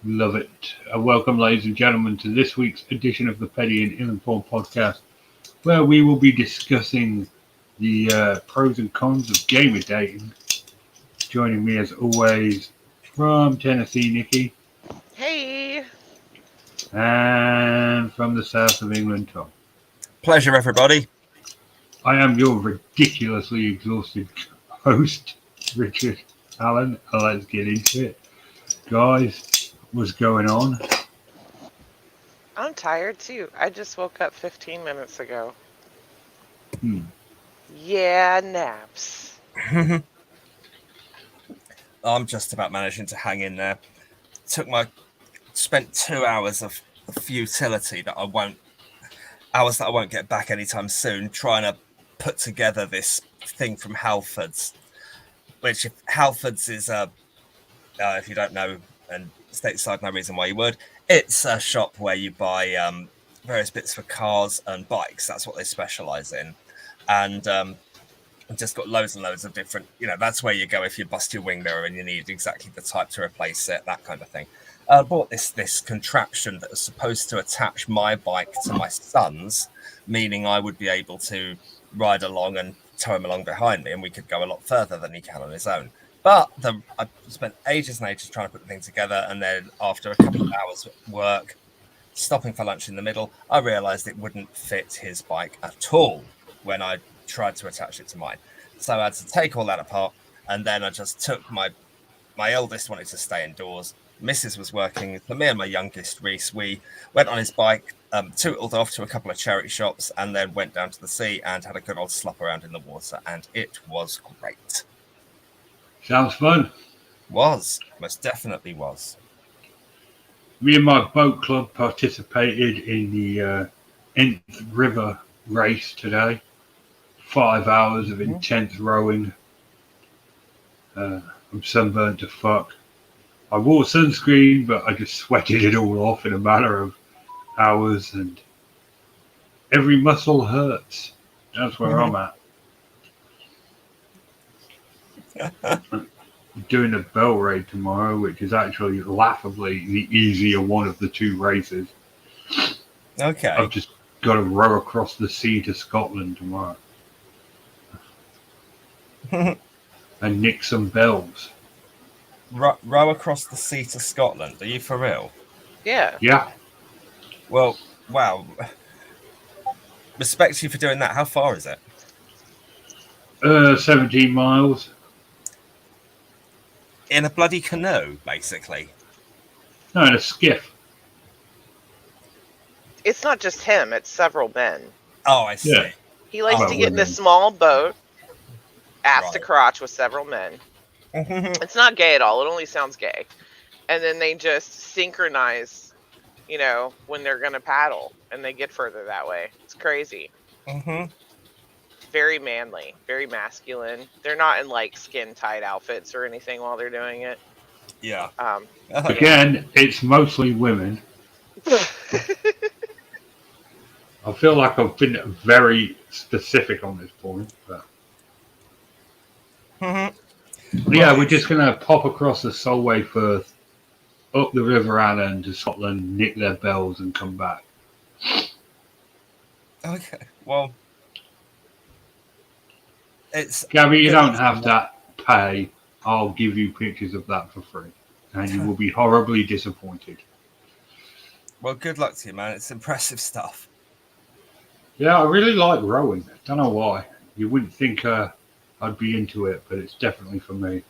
Love it. Welcome, ladies and gentlemen, to this week's edition of the Petty and Ill-Informed podcast, where we will be discussing the pros and cons of gamer dating. Joining me, as always, from Tennessee, Nikki, Hey, and from the south of England, Tom. Pleasure, everybody. I am your ridiculously exhausted host, Richard Allen. Let's get into it. Guys, what's going on? I'm tired too. I just woke up 15 minutes ago. Hmm. Yeah, naps. I'm just about managing to hang in there. Spent 2 hours of futility that I won't get back anytime soon, trying to put together this thing from Halfords. Which, if Halfords is if you don't know, and stateside, no reason why you would, it's a shop where you buy various bits for cars and bikes. That's what they specialize in, and just got loads and loads of different, that's where you go if you bust your wing mirror and you need exactly the type to replace it, that kind of thing. I bought this contraption that was supposed to attach my bike to my son's, meaning I would be able to ride along and tow him along behind me, and we could go a lot further than he can on his own. But I spent ages and ages trying to put the thing together, and then after a couple of hours of work, stopping for lunch in the middle, I realised it wouldn't fit his bike at all when I tried to attach it to mine. So I had to take all that apart, and then I just took my eldest wanted to stay indoors. Mrs. was working. For me and my youngest, Reese, we went on his bike, tootled off to a couple of charity shops, and then went down to the sea and had a good old slop around in the water, and it was great. Sounds fun. Was. Most definitely was. Me and my boat club participated in the Nth River race today. 5 hours of intense rowing. I'm sunburned to fuck. I wore sunscreen, but I just sweated it all off in a matter of hours, and every muscle hurts. That's where I'm at. Doing a bell raid tomorrow, which is actually laughably the easier one of the two races. Okay. I've just got to row across the sea to Scotland tomorrow. And nick some bells. Row across the sea to Scotland. Are you for real? Yeah. Yeah. Well, wow. Respect you for doing that. How far is it? 17 miles. In a bloody canoe, basically. No, in a skiff. It's not just him, it's several men. Oh, I see. Yeah. He likes Oh, to get in a women. small boat, ass to Right. crotch with several men. It's not gay at all, it only sounds gay. And then they just synchronize, when they're going to paddle, and they get further that way. It's crazy. Very manly, very masculine. They're not in like skin tight outfits or anything while they're doing it. Yeah. Again, it's mostly women. I feel like I've been very specific on this point, but yeah, we're just gonna pop across the Solway Firth, up the River Allen to Scotland, nick their bells, and come back. Okay. Well, it's Gabby, you don't have to pay. I'll give you pictures of that for free, and you will be horribly disappointed. Well, good luck to you, man. It's impressive stuff. Yeah, I really like rowing. Don't know why. You wouldn't think I'd be into it, but it's definitely for me.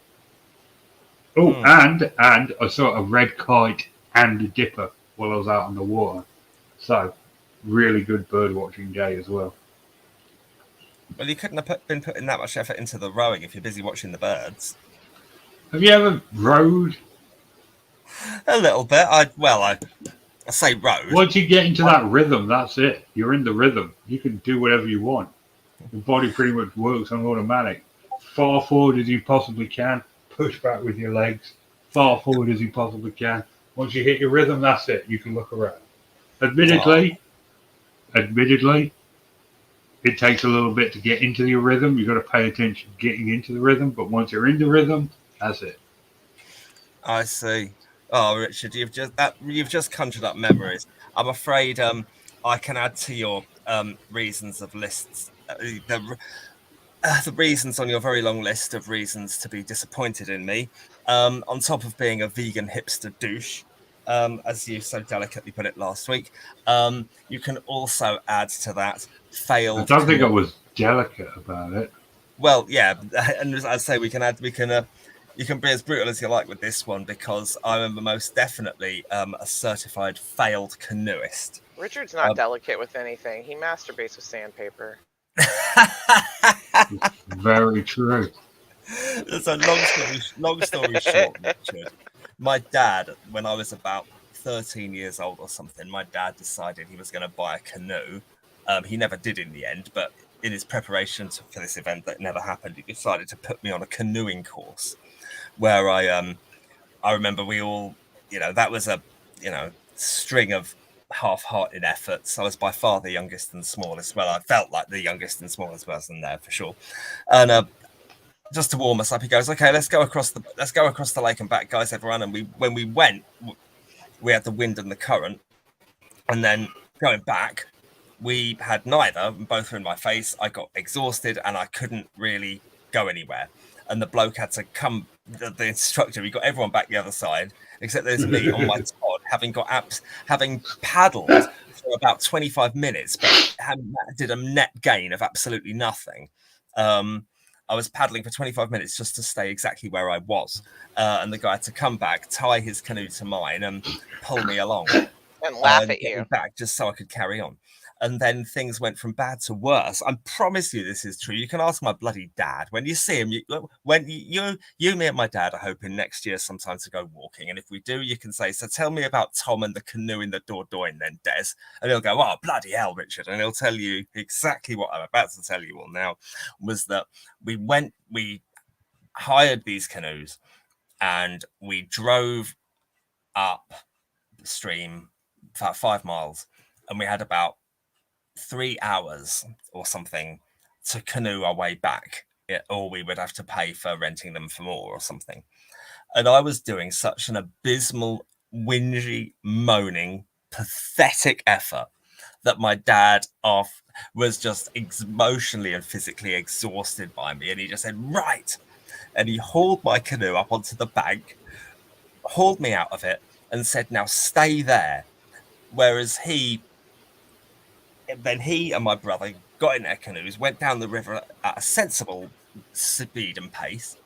Oh, and I saw a red kite and a dipper while I was out on the water. So, really good bird watching day as well. Well, you couldn't have been putting that much effort into the rowing if you're busy watching the birds. Have you ever rowed? A little bit. I say rowed. Once you get into that rhythm, that's it. You're in the rhythm. You can do whatever you want. Your body pretty much works on automatic. Far forward as you possibly can. Push back with your legs. Far forward as you possibly can. Once you hit your rhythm, that's it. You can look around. Admittedly, it takes a little bit to get into your rhythm. You've got to pay attention getting into the rhythm. But once you're in the rhythm, that's it. I see. Oh, Richard, you've just conjured up memories. I'm afraid I can add to your reasons of lists. The reasons on your very long list of reasons to be disappointed in me, on top of being a vegan hipster douche, as you so delicately put it last week, you can also add to that I failed. don't think I was delicate about it. Well, yeah, and as I say, you can be as brutal as you like with this one, because I am most definitely a certified failed canoeist. Richard's not delicate with anything. He masturbates with sandpaper. It's very true. So long story short, Richard, my dad, when I was about 13 years old or something, my dad decided he was going to buy a canoe. He never did in the end, but in his preparation for this event that never happened, he decided to put me on a canoeing course, where I remember we all, that was a string of half-hearted efforts. I was by far the youngest and smallest. Well, I felt like the youngest and smallest person there for sure. And just to warm us up, he goes, "Okay, let's go across the lake and back, guys, everyone." And when we went, we had the wind and the current, and then going back, we had neither. Both were in my face. I got exhausted and I couldn't really go anywhere. And the bloke had to come. The instructor, he got everyone back the other side, except there's me on my Todd, having paddled for about 25 minutes, but did a net gain of absolutely nothing. I was paddling for 25 minutes just to stay exactly where I was. And the guy had to come back, tie his canoe to mine, and pull me along. And laugh at get you. me back just so I could carry on. And then things went from bad to worse. I promise you this is true. You can ask my bloody dad. When you see him, me and my dad are hoping next year sometime to go walking. And if we do, you can say, "So tell me about Tom and the canoe in the Dordogne then, Des." And he'll go, "Oh, bloody hell, Richard." And he'll tell you exactly what I'm about to tell you all now, was that we hired these canoes and we drove up stream about 5 miles, and we had about 3 hours or something to canoe our way back, or we would have to pay for renting them for more or something. And I was doing such an abysmal, whingy, moaning, pathetic effort that my dad was just emotionally and physically exhausted by me, and he just said, "Right," and he hauled my canoe up onto the bank, hauled me out of it, and said, "Now stay there." Whereas he and my brother got in their canoes, went down the river at a sensible speed and pace,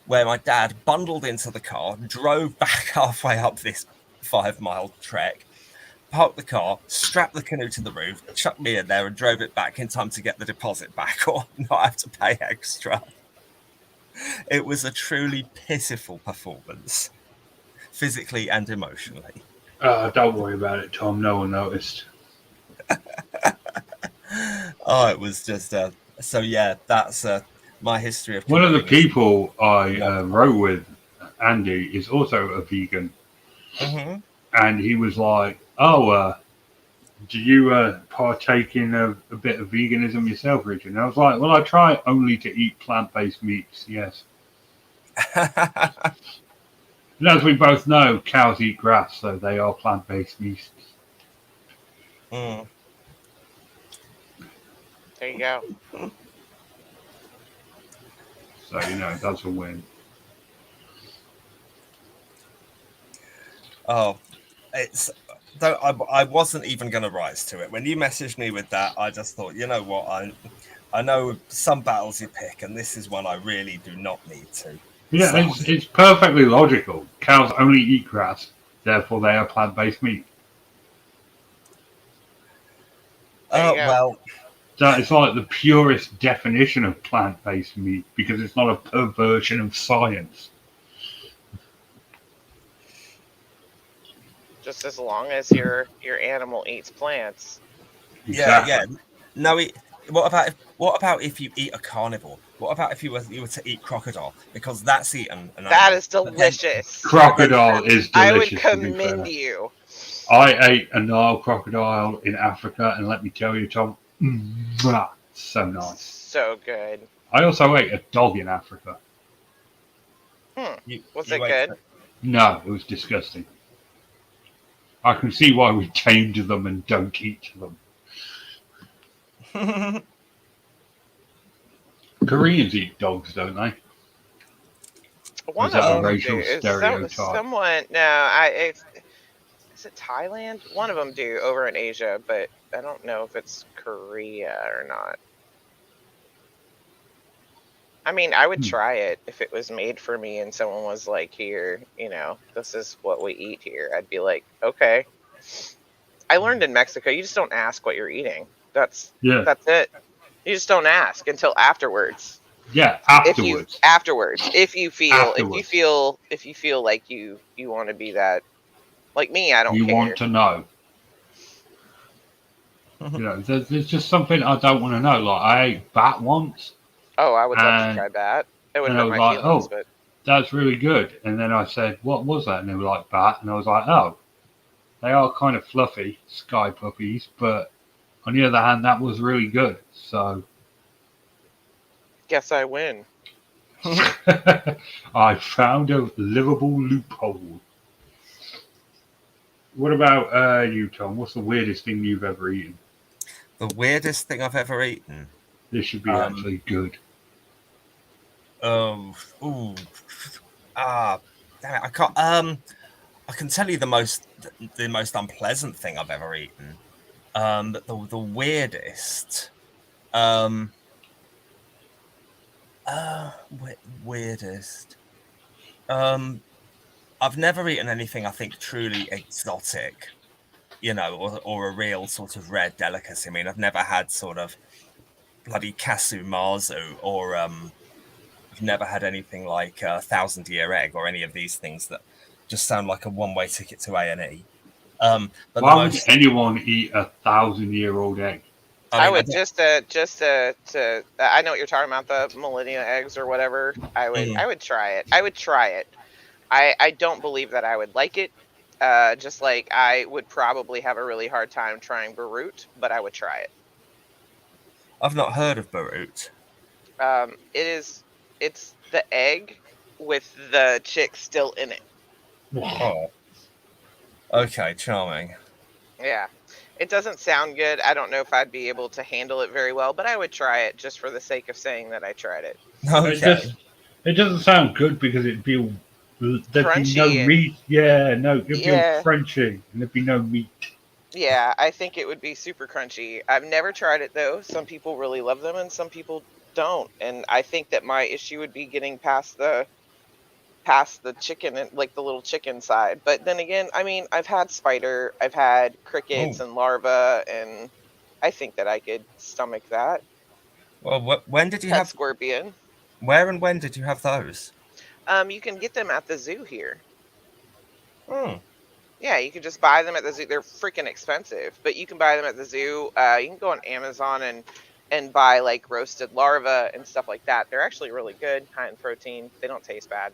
where my dad bundled into the car, drove back halfway up this 5-mile trek, parked the car, strapped the canoe to the roof, chucked me in there, and drove it back in time to get the deposit back or not have to pay extra. It was a truly pitiful performance, physically and emotionally. Don't worry about it, Tom. No one noticed. Oh, it was just so yeah, that's my history of One of the canoeing. people I wrote with, Andy, is also a vegan. Mm-hmm. And he was like, "Oh, do you partake in a bit of veganism yourself, Richard?" And I was like, "Well, I try only to eat plant-based meats, yes." And as we both know, cows eat grass, so they are plant-based meats. Mm. There you go. So, that's a win. Oh, I wasn't even going to rise to it. When you messaged me with that, I just thought, you know what, I know some battles you pick, and this is one I really do not need to. Yeah, it's perfectly logical. Cows only eat grass, therefore they are plant-based meat. Oh, well. That is like the purest definition of plant-based meat, because it's not a perversion of science. Just as long as your animal eats plants. Exactly. Yeah. No, what about if you eat a carnivore? What about if you were to eat crocodile? Because that's eaten. That is delicious. Crocodile is delicious. I would commend you. I ate a Nile crocodile in Africa, and let me tell you, Tom, so nice. So good. I also ate a dog in Africa. Was it good? No, it was disgusting. I can see why we tamed them and don't eat them. Koreans eat dogs, don't they? Or is One of that a them do. racial Is stereotype? someone? No, is it Thailand? One of them do over in Asia, but I don't know if it's Korea or not. I mean, I would Hmm. try it if it was made for me and someone was like, "Here, this is what we eat here." I'd be like, "Okay." I learned in Mexico, you just don't ask what you're eating. That's Yeah, that's it. You just don't ask until afterwards. yeah. If you Afterwards, afterwards, afterwards, if you feel like you want to be that, like me, I don't you want care. to know. There's just something I don't want to know. Like I ate bat once, Oh, I would love to and try that. It would and I hurt was my like, feelings, oh, but that's really good. And then I said, what was that? And they were like, bat. And I was like, oh, they are kind of fluffy, sky puppies. But on the other hand, that was really good. So guess I win. I found a livable loophole. What about you, Tom? What's the weirdest thing you've ever eaten? The weirdest thing I've ever eaten. This should be actually good. Oh, ooh, damn it! I can't. I can tell you the most unpleasant thing I've ever eaten. But the weirdest. Weirdest. I've never eaten anything I think truly exotic, or a real sort of rare delicacy. I mean, I've never had sort of bloody casu marzu, or I've never had anything like a 1,000-year egg, or any of these things that just sound like a one-way ticket to A&E. But Why would anyone eat 1,000-year-old egg? I would to I know what you're talking about, the millennia eggs or whatever. I would try it. I would try it. I don't believe that I would like it. Just like I would probably have a really hard time trying Barut, but I would try it. I've not heard of Barut. It's the egg with the chick still in it. Oh. Okay, charming. Yeah. It doesn't sound good. I don't know if I'd be able to handle it very well, but I would try it just for the sake of saying that I tried it. Okay. It doesn't sound good because there'd be no Crunchy meat. Yeah, no, it'd be all yeah. crunchy and there'd be no meat. Yeah, I think it would be super crunchy. I've never tried it though. Some people really love them and some people don't. And I think that my issue would be getting past the chicken and like the little chicken side. But then again, I mean, I've had spider, I've had crickets and larvae, and I think that I could stomach that. Well, when did you Had have scorpion. Where and when did you have those? You can get them at the zoo here. Hmm. Yeah, you can just buy them at the zoo. They're freaking expensive, but you can buy them at the zoo. You can go on Amazon and buy like roasted larvae and stuff like that. They're actually really good, high in protein. They don't taste bad.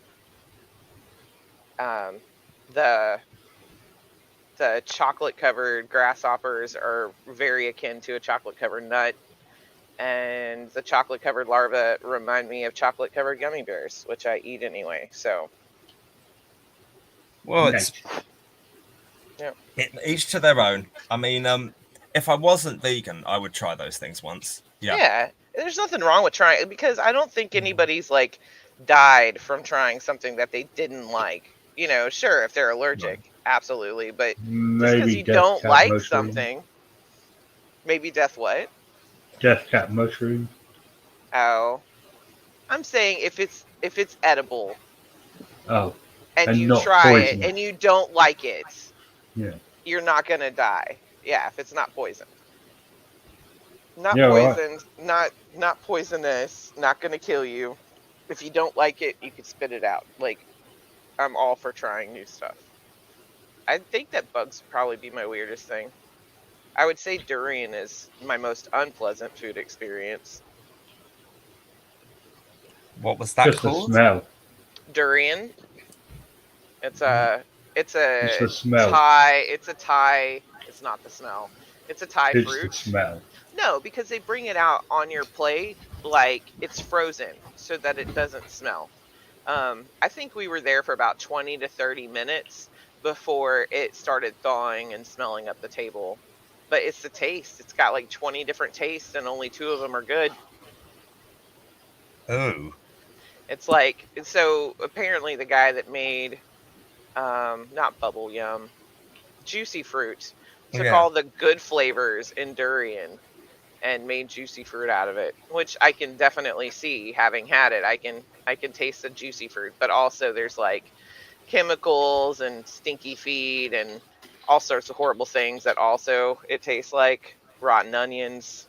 The chocolate covered grasshoppers are very akin to a chocolate covered nut, and the chocolate covered larvae remind me of chocolate covered gummy bears, which I eat anyway. So, well, Nice. Each to their own. I mean, if I wasn't vegan, I would try those things once. Yeah, there's nothing wrong with trying, because I don't think anybody's like died from trying something that they didn't like. Sure, if they're allergic, absolutely, but just because Maybe you death don't cat like mushroom. something, maybe death what? Death cat mushroom. Oh, I'm saying if it's edible Oh, and and you not try it poison. and you don't like it, Yeah. you're not gonna die. Yeah, if it's not poisoned. Not Yeah, right. poisoned, not poisonous, not gonna kill you. If you don't like it, you can spit it out. Like, I'm all for trying new stuff. I think that bugs would probably be my weirdest thing. I would say durian is my most unpleasant food experience. What was that Just the called? smell. Durian. It's a It's the smell. Thai. It's a Thai. It's not the smell. It's a Thai It's fruit. the smell. No, because they bring it out on your plate like it's frozen so that it doesn't smell. I think we were there for about 20 to 30 minutes before it started thawing and smelling up the table. But it's the taste. It's got like 20 different tastes and only 2 of them are good. Oh, It's like, so apparently the guy that made not bubble yum, juicy fruit, took yeah. all the good flavors in durian and made juicy fruit out of it, which I can definitely see having had it. I can taste the juicy fruit, but also there's like chemicals and stinky feed and all sorts of horrible things that also it tastes like rotten onions.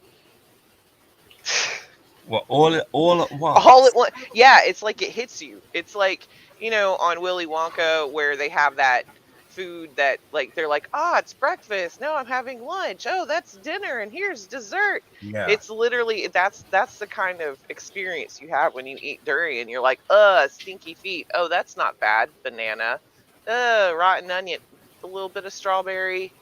Well, all at All at once. once. Yeah, it's like it hits you. It's like, on Willy Wonka where they have that food that like they're like, "Ah, it's breakfast. No, I'm having lunch. Oh, that's dinner and here's dessert." Yeah. It's literally that's the kind of experience you have when you eat durian. You're like, stinky feet. Oh, that's not bad. Banana. Rotten onion. A little bit of strawberry.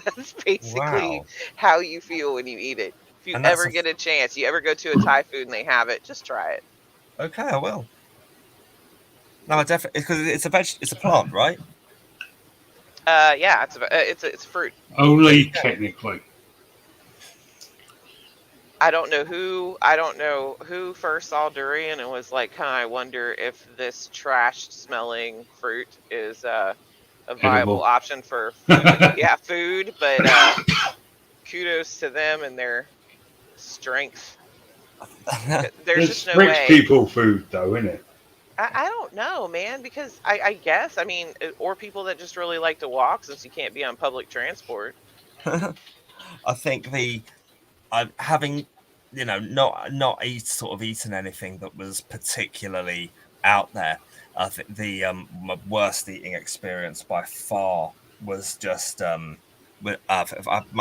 That's basically Wow. how you feel when you eat it. If you And that's ever get a chance, you ever go to a Thai food and they have it, just try it. okay. I will. No, I definitely because it's a it's a plant, right? Yeah, it's fruit. Only technically. I don't know who first saw durian and was like, "Huh, I wonder if this trash smelling fruit is a viable Edible. option for food." Yeah, food, but kudos to them and their strength. There's just It's no rich way. people food, though, isn't it? I don't know, man, because I guess, I mean, or people that just really like to walk since you can't be on public transport. I think having not sort of eaten anything that was particularly out there. I think the my worst eating experience by far was just I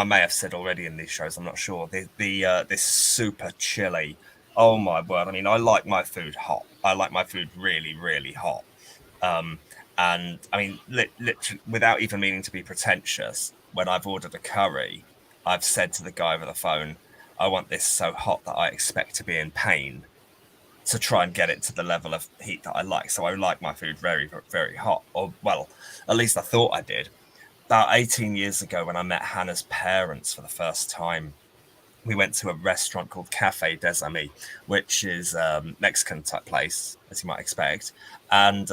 may have said already in these shows. I'm not sure. This super chili. Oh my word! I mean, I like my food hot. I like my food really, really hot. Um, and I mean, literally, without even meaning to be pretentious, when I've ordered a curry, I've said to the guy over the phone, I want this so hot that I expect to be in pain to try and get it to the level of heat that I like. So I like my food very, very hot. Or, well, at least I thought I did. About 18 years ago, when I met Hannah's parents for the first time, we went to a restaurant called Cafe des Amis, which is a Mexican type place, as you might expect. And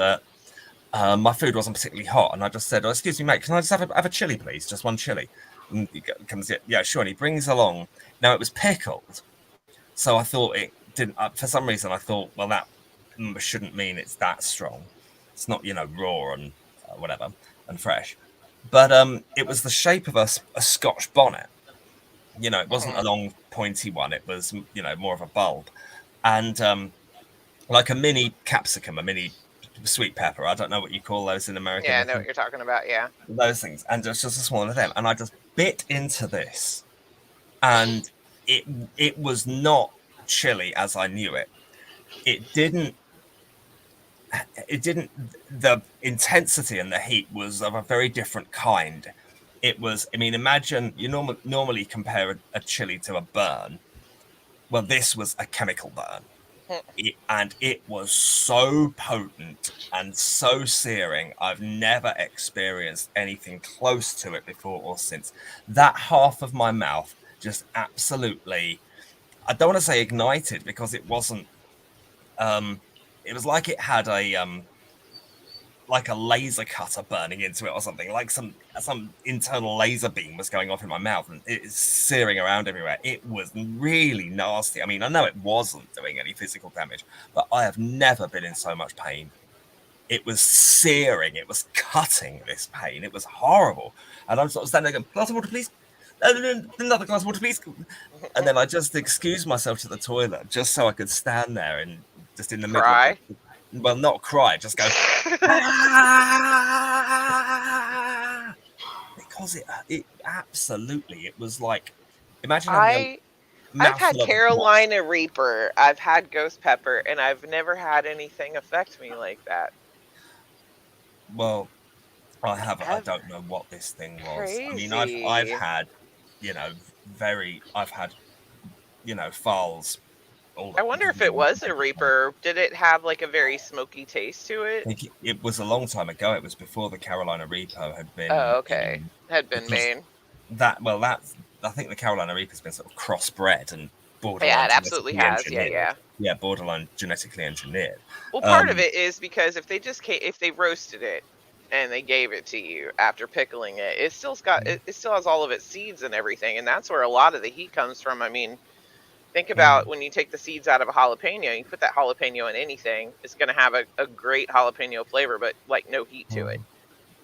my food wasn't particularly hot, and I just said, "Oh, excuse me, mate, can I just have a chili, please? Just one chili." And he comes, "Yeah, sure." And he brings along. Now it was pickled, so I thought it didn't. For some reason, I thought, well, that shouldn't mean it's that strong. It's not, raw and whatever and fresh. But it was the shape of a Scotch bonnet. It wasn't a Mhm. long pointy one. It was, more of a bulb, and like a mini capsicum, a mini sweet pepper. I don't know what you call those in America, Yeah, I know what Nikki. you're talking about. Yeah. Those things, and just a small of them. And I just bit into this, and it was not chili as I knew it. It didn't. It didn't. The intensity and the heat was of a very different kind. It was. I mean, imagine you normally compare a chili to a burn. Well, this was a chemical burn. And it was so potent and so searing. I've never experienced anything close to it before or since. That half of my mouth just absolutely, I don't want to say ignited because it wasn't. It was like it had like a laser cutter burning into it or something, like some internal laser beam was going off in my mouth and it's searing around everywhere. It was really nasty. I mean, I know it wasn't doing any physical damage, but I have never been in so much pain. It was searing, it was cutting this pain. It was horrible. And I'm sort of standing there going, glass of water, please. Another glass of water, please. And then I just excused myself to the toilet just so I could stand there and just in the middle of Cry. well, not cry, just go, ah! Because it absolutely, it was like, imagine having a I I've had mouthful of what? Carolina Reaper, I've had ghost pepper, and I've never had anything affect me like that. Well, I Ever. don't know what this thing was. I mean, I've Crazy. had, I've had, files I wonder if it was a Reaper. Did it have like a very smoky taste to it? I think it was a long time ago. It was before the Carolina Reaper had been. Oh, okay. Had been made. I think the Carolina Reaper's been sort of crossbred and borderline. Yeah, it absolutely has. Engineered. Yeah, borderline genetically engineered. Well, part of it is because if they roasted it and they gave it to you after pickling it, it still has all of its seeds and everything, and that's where a lot of the heat comes from. I mean, think about when you take the seeds out of a jalapeno, you put that jalapeno in anything, it's going to have a great jalapeno flavor, but like no heat to it.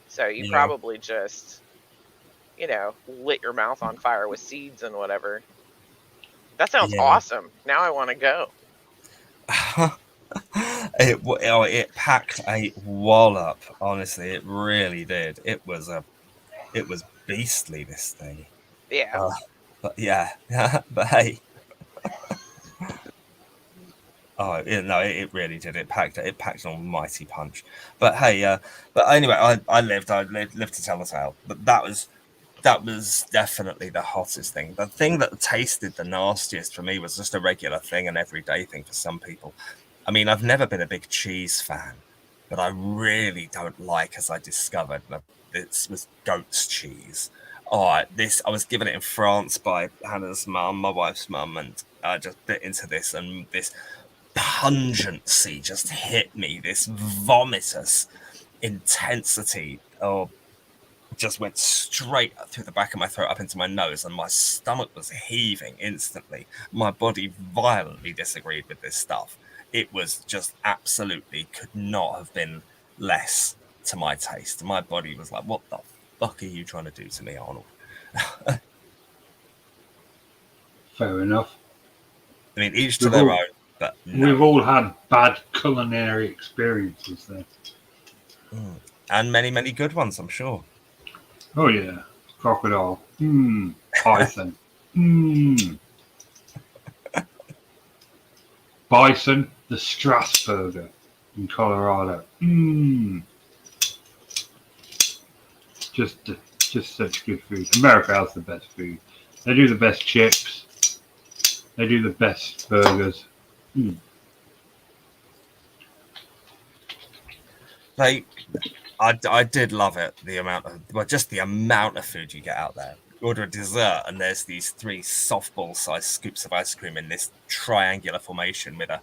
So you probably just, lit your mouth on fire with seeds and whatever. That sounds awesome. Now I want to go. It packed a wallop. Honestly, it really did. It was beastly, this thing. Yeah. But but hey. It really did. It packed an almighty punch. But hey, but anyway, I lived to tell the tale. But that was definitely the hottest thing. The thing that tasted the nastiest for me was just a regular thing, an everyday thing for some people. I mean, I've never been a big cheese fan, but I really don't like, as I discovered, that this was goat's cheese. I was given it in France by Hannah's mum, my wife's mum, and I just bit into this, and this pungency just hit me. This vomitous intensity just went straight through the back of my throat up into my nose, and my stomach was heaving instantly. My body violently disagreed with this stuff. It was just absolutely could not have been less to my taste. My body was like, what the fuck are you trying to do to me, Arnold? Fair enough. I mean, each to their own, but we've all had bad culinary experiences there. And many, many good ones, I'm sure. Oh yeah, crocodile. Python. Bison, the Strasburger in Colorado. Just such good food. America has the best food. They do the best chips. They do the best burgers. I did love it. The amount of food you get out there. Order a dessert, and there's these 3 softball-sized scoops of ice cream in this triangular formation with a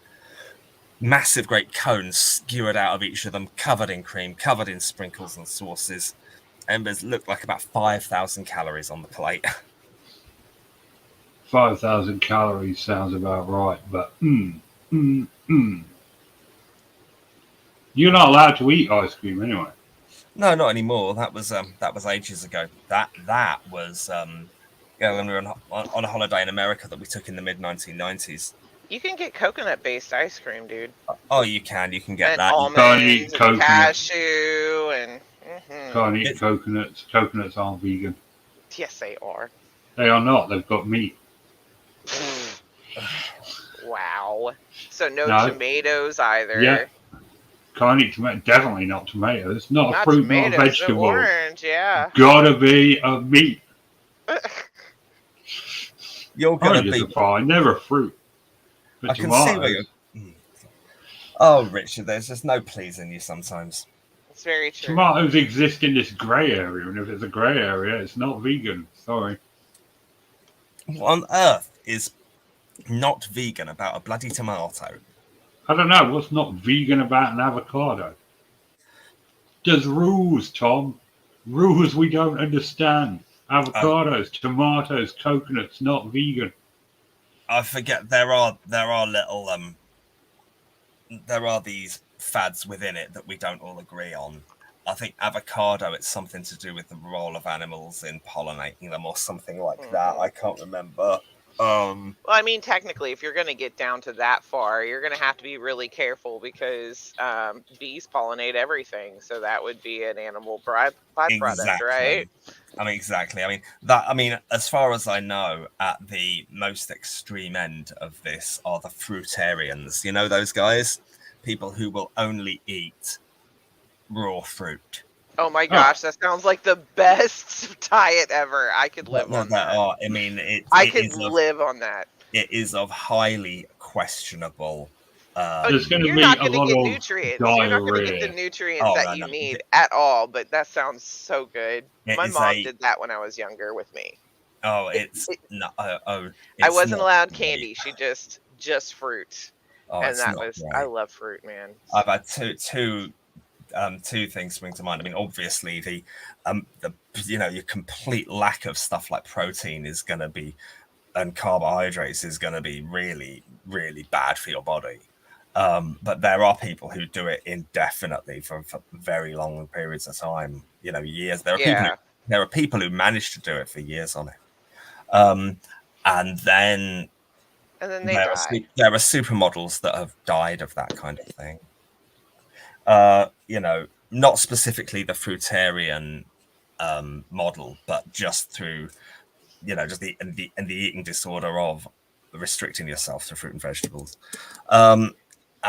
massive, great cone skewered out of each of them, covered in cream, covered in sprinkles and sauces. And it looked like about 5,000 calories on the plate. 5,000 calories sounds about right, but you're not allowed to eat ice cream anyway. No, not anymore. That was ages ago. That was when we were on a holiday in America that we took in the mid-1990s. You can get coconut-based ice cream, dude. Oh, you can get and that. Almonds and cashew and. Can't eat coconuts. Coconuts aren't vegan. Yes, they are. They are not. They've got meat. Wow. So no tomatoes either. Yeah. Can't eat tomato. Definitely not tomatoes. Not a fruit, tomatoes, not a vegetable. Orange, yeah. Gotta be a meat. You're gonna be fine. Never fruit. But I can see where you're. Oh, Richard, there's just no pleasing you sometimes. It's very true. Tomatoes exist in this grey area, and if it's a grey area, it's not vegan. Sorry. What on earth is not vegan about a bloody tomato? I don't know. What's not vegan about an avocado? There's rules, Tom. Rules we don't understand. Avocados, tomatoes, coconuts, not vegan. I forget there are little there are these fads within it that we don't all agree on. I think avocado, it's something to do with the role of animals in pollinating them or something like that. I can't remember. Well, I mean, technically, if you're going to get down to that far, you're going to have to be really careful because bees pollinate everything. So that would be an animal byproduct, right? Exactly. As far as I know, at the most extreme end of this are the fruitarians. You know those guys? People who will only eat raw fruit. Oh my gosh, that sounds like the best diet ever. I could live on that. I mean, I could live on that. It is of highly questionable. There's going to You're be not a going to lot get of nutrients. You're not going to get the diarrhea. nutrients that no, you no. need at all. But that sounds so good. It My is mom did that when I was younger with me. it's It, not. I It's wasn't not allowed great. candy. She just fruit, and It's that not was I great. love fruit, man. I've had two things spring to mind. I mean, obviously the your complete lack of stuff like protein is going to be, and carbohydrates is going to be really, really bad for your body. But there are people who do it indefinitely for very long periods of time. Years. There are people who manage to do it for years on it. And then They die. there are supermodels that have died of that kind of thing. Not specifically the fruitarian model, but just through just the eating disorder of restricting yourself to fruit and vegetables.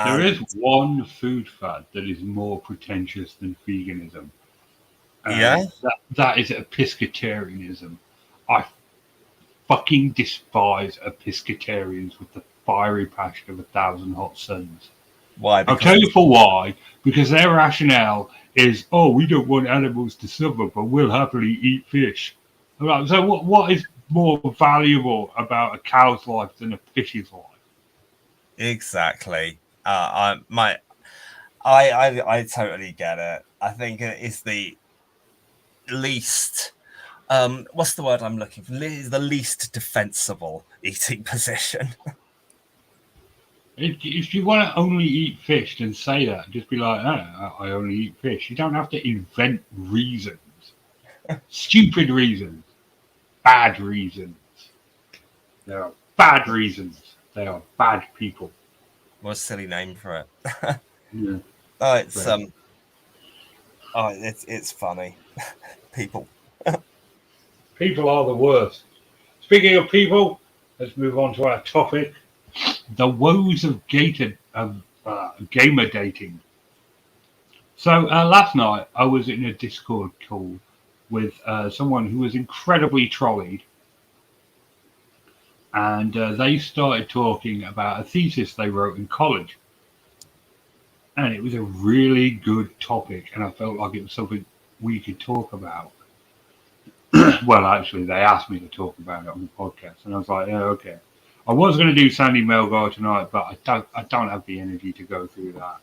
There is And one food fad that is more pretentious than veganism, yeah, and that is episcotarianism. I fucking despise episcotarians with the fiery passion of 1,000 hot suns. why? I'll Because tell you for why. Because their rationale is, oh, we don't want animals to suffer, but we'll happily eat fish. Right, so what is more valuable about a cow's life than a fish's life? exactly. I totally get it. I think it is the least. What's the word I'm looking for? The least defensible eating position. If you want to only eat fish, then say that. Just be like, oh, I only eat fish. You don't have to invent reasons. Stupid reasons. Bad reasons. There are bad reasons. They are bad people. What a silly name for it. Yeah. Oh, it's funny. People. People are the worst. Speaking of people, let's move on to our topic: the woes of gamer dating. So last night I was in a Discord call with someone who was incredibly trolleyed, and they started talking about a thesis they wrote in college, and it was a really good topic, and I felt like it was something we could talk about. Well, actually, they asked me to talk about it on the podcast, and I was like, yeah, okay. I was going to do Sandy Melgar tonight, but I don't have the energy to go through that.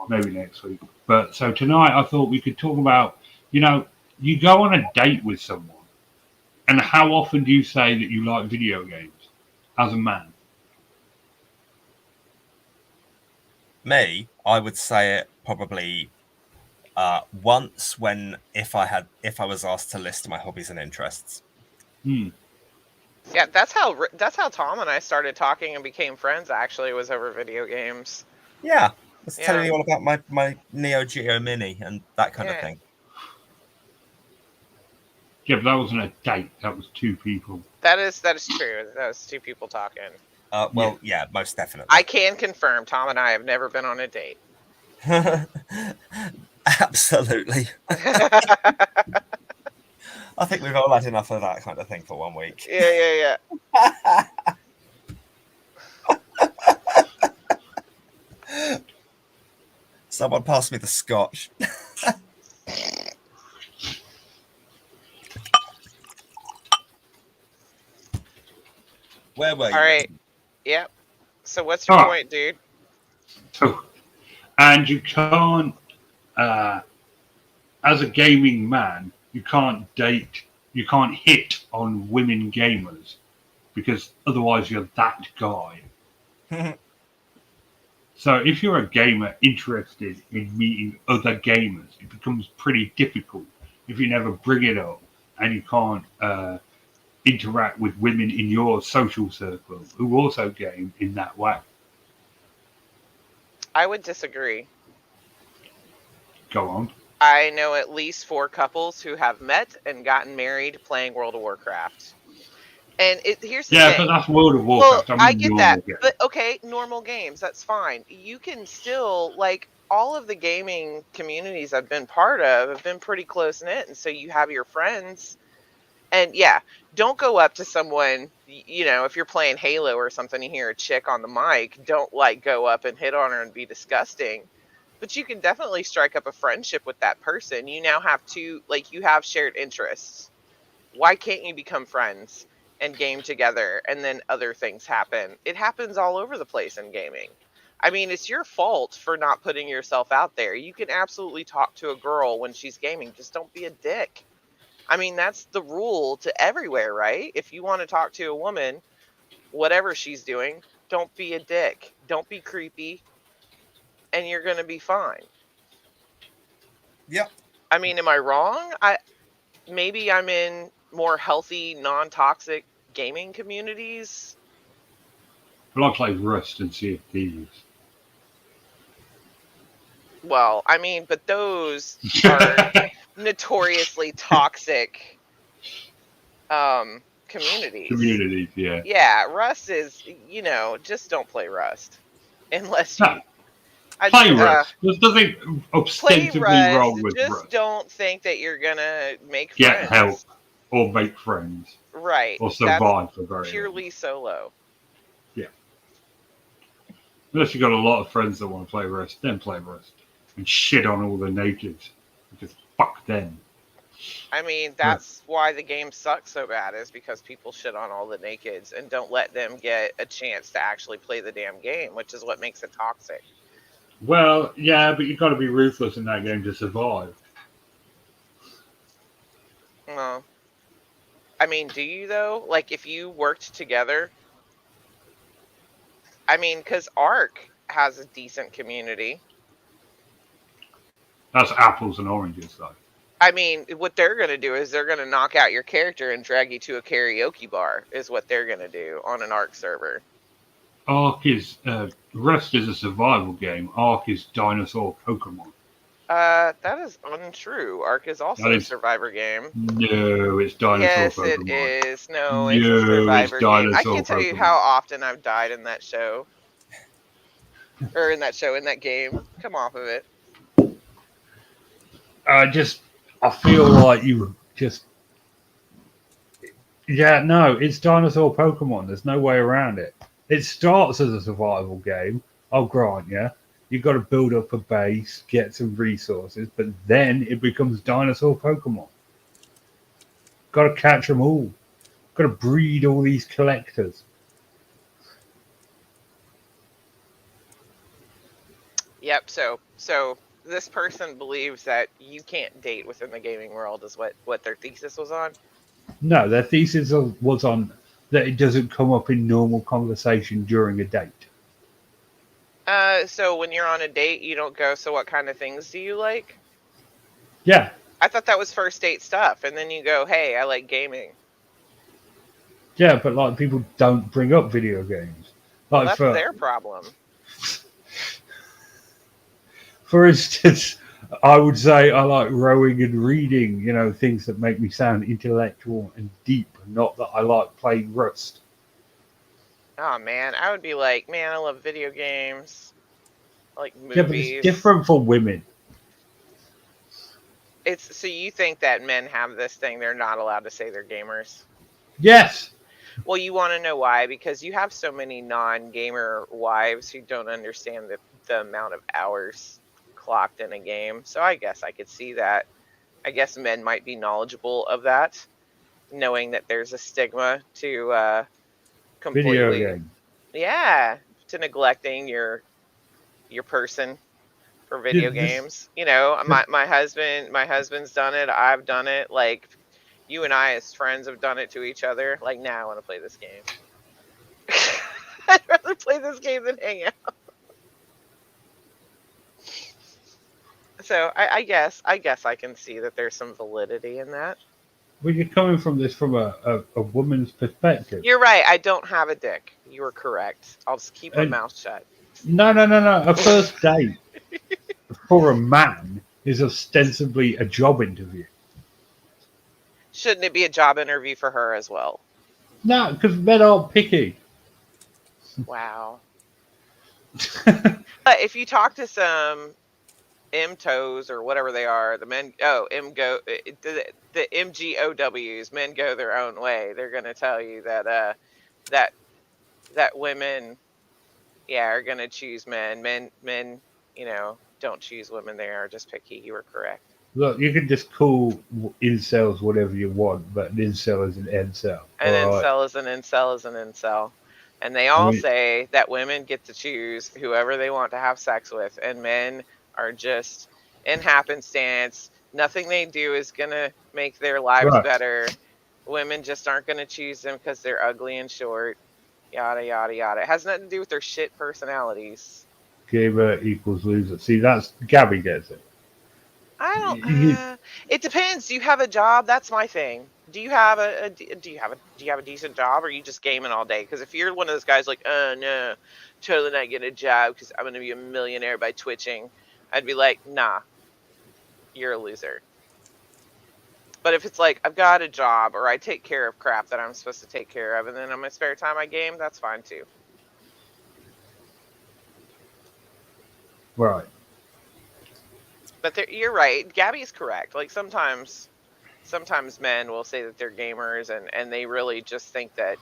Maybe next week. But so tonight, I thought we could talk about, you go on a date with someone, and how often do you say that you like video games as a man? Me, I would say it probably once if I was asked to list my hobbies and interests. Yeah, that's how Tom and I started talking and became friends. Actually, was over video games. Yeah, I was telling you all about my Neo Geo Mini and that kind of thing. Yeah, but that wasn't a date. That was two people. That is true. That was two people talking. Yeah, most definitely. I can confirm Tom and I have never been on a date. Absolutely. I think we've all had enough of that kind of thing for 1 week. Yeah. Someone pass me the scotch. Where were you? All right. Yep. So what's your point, dude? So, and you can't, as a gaming man, you can't hit on women gamers because otherwise you're that guy. So if you're a gamer interested in meeting other gamers, it becomes pretty difficult if you never bring it up and you can't interact with women in your social circle who also game in that way. I would disagree. Go on. I know at least 4 couples who have met and gotten married playing World of Warcraft. And here's the thing. Yeah, but that's World of Warcraft. Well, I get that. But okay, normal games, that's fine. You can still, like, all of the gaming communities I've been part of have been pretty close knit, and so you have your friends And yeah, don't go up to someone, if you're playing Halo or something, you hear a chick on the mic, don't like go up and hit on her and be disgusting. But you can definitely strike up a friendship with that person. You now have you have shared interests. Why can't you become friends and game together and then other things happen? It happens all over the place in gaming. I mean, it's your fault for not putting yourself out there. You can absolutely talk to a girl when she's gaming, just don't be a dick. I mean, that's the rule to everywhere, right? If you want to talk to a woman, whatever she's doing, don't be a dick. Don't be creepy, and you're going to be fine. Yep. I mean, am I wrong? Maybe I'm in more healthy, non-toxic gaming communities. But I play Rust and Sea of Thieves. Well, I mean, but those are notoriously toxic communities. Communities, yeah. Yeah, Rust is, just don't play Rust unless you Play Rust. There's nothing play ostensibly Rust. wrong with Just Rust. don't think that you're gonna make Get friends. help or make friends. Right. Or survive for very long. Purely solo. Yeah. Unless you've got a lot of friends that want to play Rust, then play Rust. And shit on all the natives. Because fuck them. I mean, that's why the game sucks so bad, is because people shit on all the nakeds and don't let them get a chance to actually play the damn game, which is what makes it toxic. Well, yeah, but you've got to be ruthless in that game to survive. Well, I mean, do you though? Like, if you worked together, I mean, because Ark has a decent community. That's apples and oranges, though. I mean, what they're going to do is they're going to knock out your character and drag you to a karaoke bar, is what they're going to do on an Ark server. Ark is, Rust is a survival game. Ark is dinosaur Pokemon. That is untrue. Ark is also a survivor game. No, it's dinosaur Pokemon. Yes, it is. No, it's a survivor game. I can't tell you how often I've died in that show. Or in that game. Come off of it. I feel like you just... Yeah, no, it's dinosaur Pokemon. There's no way around it. It starts as a survival game, I'll grant you. You've got to build up a base, get some resources, but then it becomes dinosaur Pokemon. Got to catch them all. Got to breed all these collectors. Yep, so this person believes that you can't date within the gaming world, is what their thesis was on? No, their thesis was on that it doesn't come up in normal conversation during a date. So when you're on a date, you don't go, so what kind of things do you like? Yeah. I thought that was first date stuff, and then you go, hey, I like gaming. Yeah, but like people don't bring up video games. Like that's their problem. For instance, I would say I like rowing and reading, things that make me sound intellectual and deep, not that I like playing Rust. Oh, man, I would be like, man, I love video games. I like movies. Yeah, but it's different for women. So you think that men have this thing, they're not allowed to say they're gamers? Yes. Well, you want to know why? Because you have so many non-gamer wives who don't understand the amount of hours clocked in a game. So I guess I could see that. I guess men might be knowledgeable of that, knowing that there's a stigma to completely, video game. Yeah, to neglecting your person for video games. My husband's done it. I've done it. Like, you and I as friends have done it to each other. Like, now I want to play this game. I'd rather play this game than hang out. So I guess I can see that there's some validity in that. Well, you're coming from this from a woman's perspective. You're right. I don't have a dick. You are correct. I'll just keep my mouth shut. No. A first date for a man is ostensibly a job interview. Shouldn't it be a job interview for her as well? No, because men aren't picky. Wow. But if you talk to some MTOs or whatever they are, the men, oh, the MGOWs, men go their own way. They're going to tell you that, that, that women, yeah, are going to choose men. Men, don't choose women. They are just picky. You were correct. Look, you can just call incels whatever you want, but an incel is an incel. An All right. incel is an incel is an incel. And they I all mean, say that women get to choose whoever they want to have sex with, and men are just in happenstance. Nothing they do is going to make their lives right. better. Women just aren't going to choose them because they're ugly and short. Yada, yada, yada. It has nothing to do with their shit personalities. Gamer equals loser. See, that's Gabby gets it. I don't. You- It depends. Do you have a job? That's my thing. Do you have do you have a decent job, or are you just gaming all day? Because if you're one of those guys like, oh no, totally not getting a job because I'm gonna be a millionaire by twitching, I'd be like, nah, you're a loser. But if it's like I've got a job or I take care of crap that I'm supposed to take care of, and then on my spare time I game, that's fine too. right. But you're right. Gabby's correct. Like sometimes men will say that they're gamers and they really just think that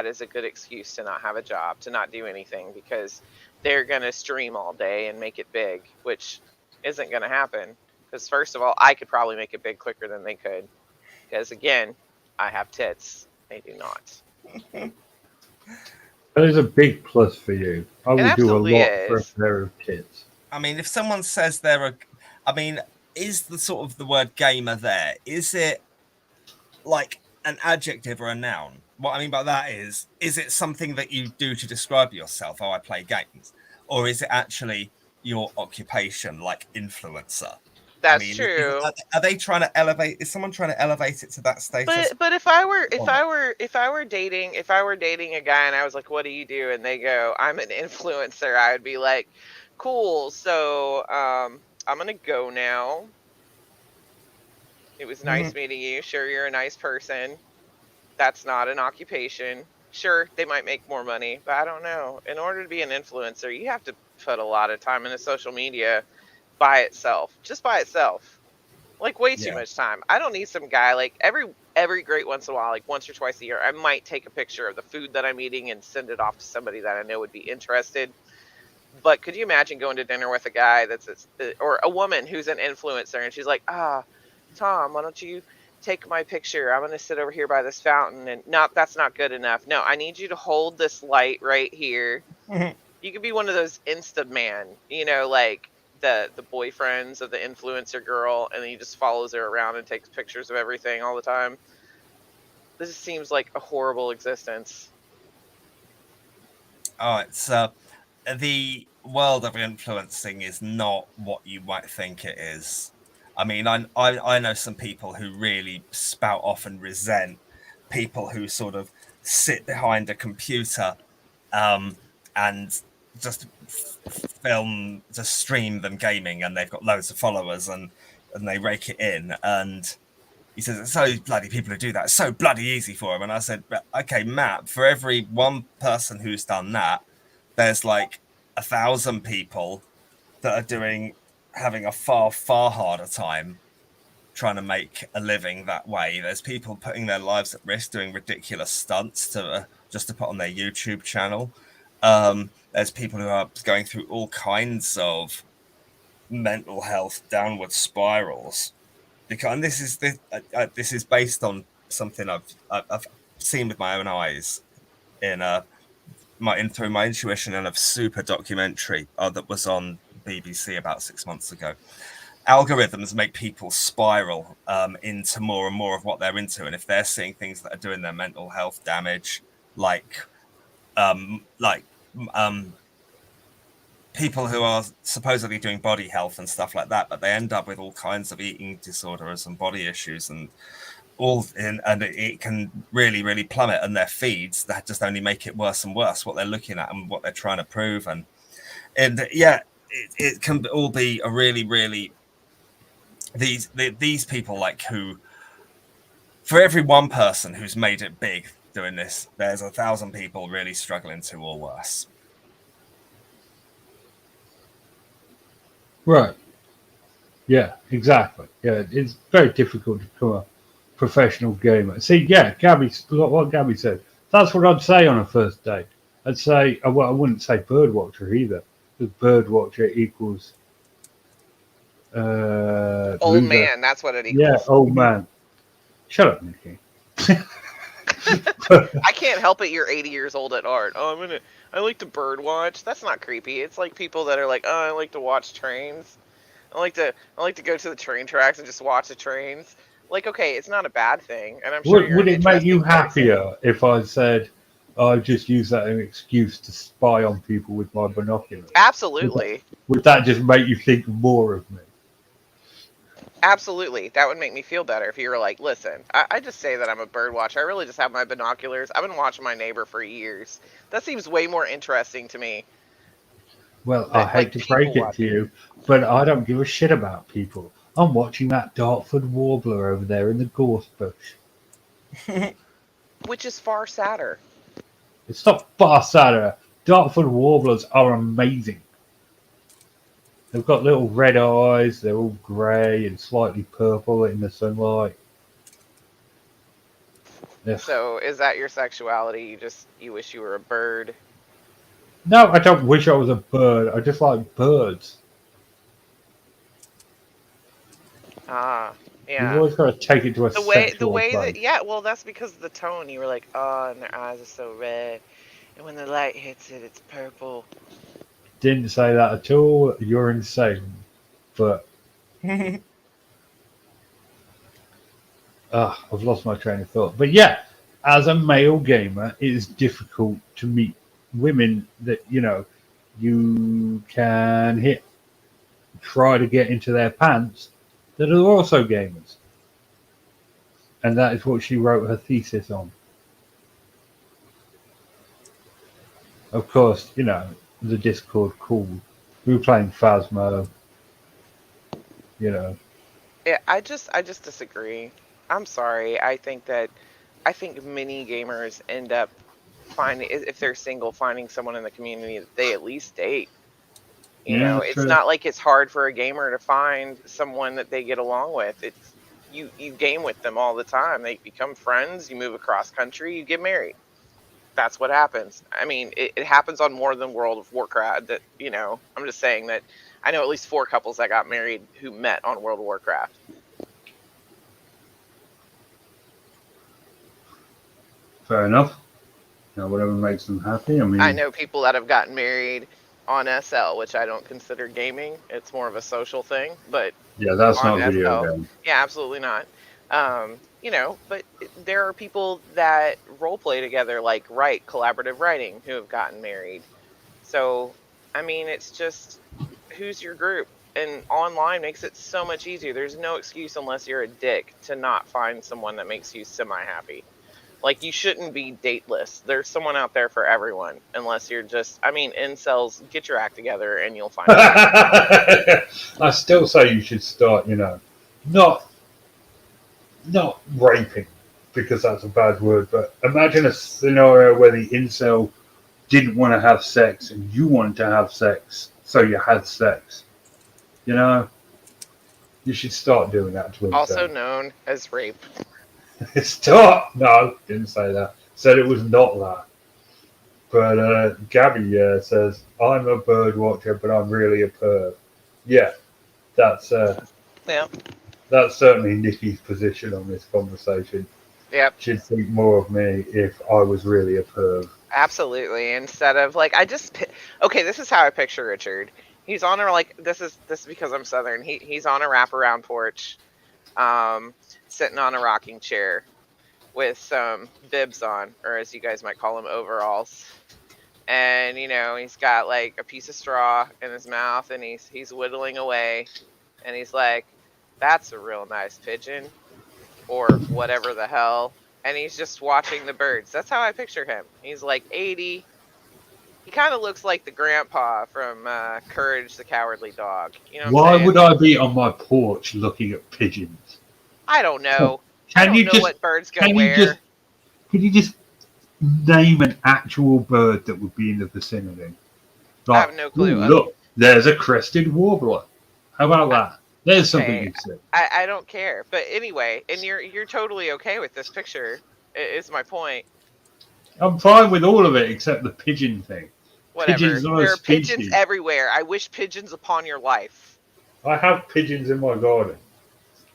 is a good excuse to not have a job, to not do anything, because they're going to stream all day and make it big, which isn't going to happen. Because first of all, I could probably make it big quicker than they could, because again, I have tits, they do not. That is a big plus for you. I It would do a absolutely lot for a is. pair of tits. I mean, if someone says they're a, I mean, is the sort of the word gamer there? Is it like an adjective or a noun? What I mean by that is it something that you do to describe yourself? Oh, I play games, or is it actually your occupation, like influencer? I That's mean, true. are they trying to elevate? Is someone trying to elevate it to that status? But if I were dating a guy and I was like, what do you do? And they go, I'm an influencer, I would be like, cool, so I'm gonna go now. It was nice meeting you. Sure, you're a nice person. That's not an occupation. Sure, they might make more money, but I don't know. In order to be an influencer, you have to put a lot of time into social media by itself. Just by itself. Like way too much time. I don't need some guy like every great once in a while, like once or twice a year, I might take a picture of the food that I'm eating and send it off to somebody that I know would be interested. But could you imagine going to dinner with a guy or a woman who's an influencer and she's like, Tom, why don't you take my picture? I'm gonna sit over here by this fountain, and no, that's not good enough. No, I need you to hold this light right here. You could be one of those Insta man, like the boyfriends of the influencer girl, and he just follows her around and takes pictures of everything all the time. This seems like a horrible existence. Oh, it's the world of influencing is not what you might think it is. I mean, I know some people who really spout off and resent people who sort of sit behind a computer and just film, just stream them gaming, and they've got loads of followers and they rake it in. And he says, it's so bloody people who do that, it's so bloody easy for them. And I said, okay, Matt, for every one person who's done that, there's like 1,000 people that are having a far harder time trying to make a living that way. There's people putting their lives at risk doing ridiculous stunts just to put on their YouTube channel. There's people who are going through all kinds of mental health downward spirals. And this is based on something I've seen with my own eyes through my intuition and a super documentary that was on BBC about 6 months ago. Algorithms make people spiral into more and more of what they're into, and if they're seeing things that are doing their mental health damage, like people who are supposedly doing body health and stuff like that, but they end up with all kinds of eating disorders and body issues and it can really plummet, and their feeds that just only make it worse and worse, what they're looking at and what they're trying to prove. And yeah, it can all be a really these people, like, who, for every one person who's made it big doing this, there's 1,000 people really struggling to, or worse. Right. Yeah, exactly. Yeah, it's very difficult to become a professional gamer. See, yeah, Gabby, what Gabby said. That's what I'd say on a first date. I'd say, well, I wouldn't say bird watcher either, because bird watcher equals Old loser. man, that's what it Yeah, equals. old man. Shut up, Nikki. I can't help it. You're 80 years old at heart. Oh, I like to bird watch. That's not creepy. It's like people that are like, oh, I like to watch trains. I like to go to the train tracks and just watch the trains. Like, okay, it's not a bad thing, and I'm sure you're Would an it make you interesting person. happier if I said I just use that as an excuse to spy on people with my binoculars? Would that, Absolutely. would that just make you think more of me? Absolutely. That would make me feel better if you were like, listen, I just say that I'm a bird watcher. I really just have my binoculars. I've been watching my neighbor for years. That seems way more interesting to me Well, I than hate like to people break it to watching, you, but I don't give a shit about people. I'm watching that Dartford warbler over there in the gorse bush. which is far sadder. It's not far sadder. Dartford warblers are amazing. They've got little red eyes, they're all grey and slightly purple in the sunlight. Ugh. So is that your sexuality? You wish you were a bird? No, I don't wish I was a bird. I just like birds. Ah, You've yeah. always got to take it to a The sexual way that, place. yeah, well, that's because of the tone. You were like, oh, and their eyes are so red, and when the light hits it, it's purple. Didn't say that at all. You're insane. But I've lost my train of thought. But yeah, as a male gamer, it is difficult to meet women that you can hit, try to get into their pants that are also gamers, and that is what she wrote her thesis on. Of course, the Discord called. We were playing Phasmo. You know, Yeah, I just disagree. I'm sorry. I think many gamers end up finding, if they're single, finding someone in the community that they at least date. You yeah, know, that's it's true. not like it's hard for a gamer to find someone that they get along with. It's you game with them all the time. They become friends, you move across country, you get married. That's what happens. I mean, it happens on more than World of Warcraft. That, I'm just saying that I know at least 4 couples that got married who met on World of Warcraft. Fair enough. Whatever makes them happy. I I mean, know people that have gotten married on SL, which I don't consider gaming. It's more of a social thing, but yeah, that's on not a video SL, game. yeah, absolutely not. But there are people that role play together, like write collaborative writing, who have gotten married. So, I mean, it's just who's your group? And online makes it so much easier. There's no excuse unless you're a dick to not find someone that makes you semi happy. Like, you shouldn't be dateless. There's someone out there for everyone, unless you're just, I mean, incels, get your act together and you'll find someone. I still say you should start. Not not raping because that's a bad word, but imagine a scenario where the incel didn't want to have sex and you wanted to have sex, so you had sex. You know, you should start doing that to Also incels. known as rape. Stop! No, didn't say that. Said it was not that. But Gabby says, I'm a bird watcher, but I'm really a perv. Yeah, that's Yep. that's certainly Nikki's position on this conversation. Yep. She'd think more of me if I was really a perv. Absolutely. Instead of like, okay, this is how I picture Richard. He's on a, like, this is because I'm Southern. He's on a wraparound porch, um, sitting on a rocking chair with some bibs on, or as you guys might call them, overalls. And he's got like a piece of straw in his mouth, and he's whittling away, and he's like, "That's a real nice pigeon," or whatever the hell. And he's just watching the birds. That's how I picture him. He's like 80. He kind of looks like the grandpa from Courage the Cowardly Dog. You know what I'm Why saying? would I be on my porch looking at pigeons? I don't know. I Can don't you know just what birds go can you just where. can you just name an actual bird that would be in the vicinity? I Like, have no ooh, clue. look, there's a crested warbler. How about I, that? There's something Okay, you've said. I don't care. But anyway, and you're totally okay with this picture. Is my point. I'm fine with all of it except the pigeon thing. Whatever. Pigeon's not a There are pigeons species. everywhere. I wish pigeons upon your life. I have pigeons in my garden.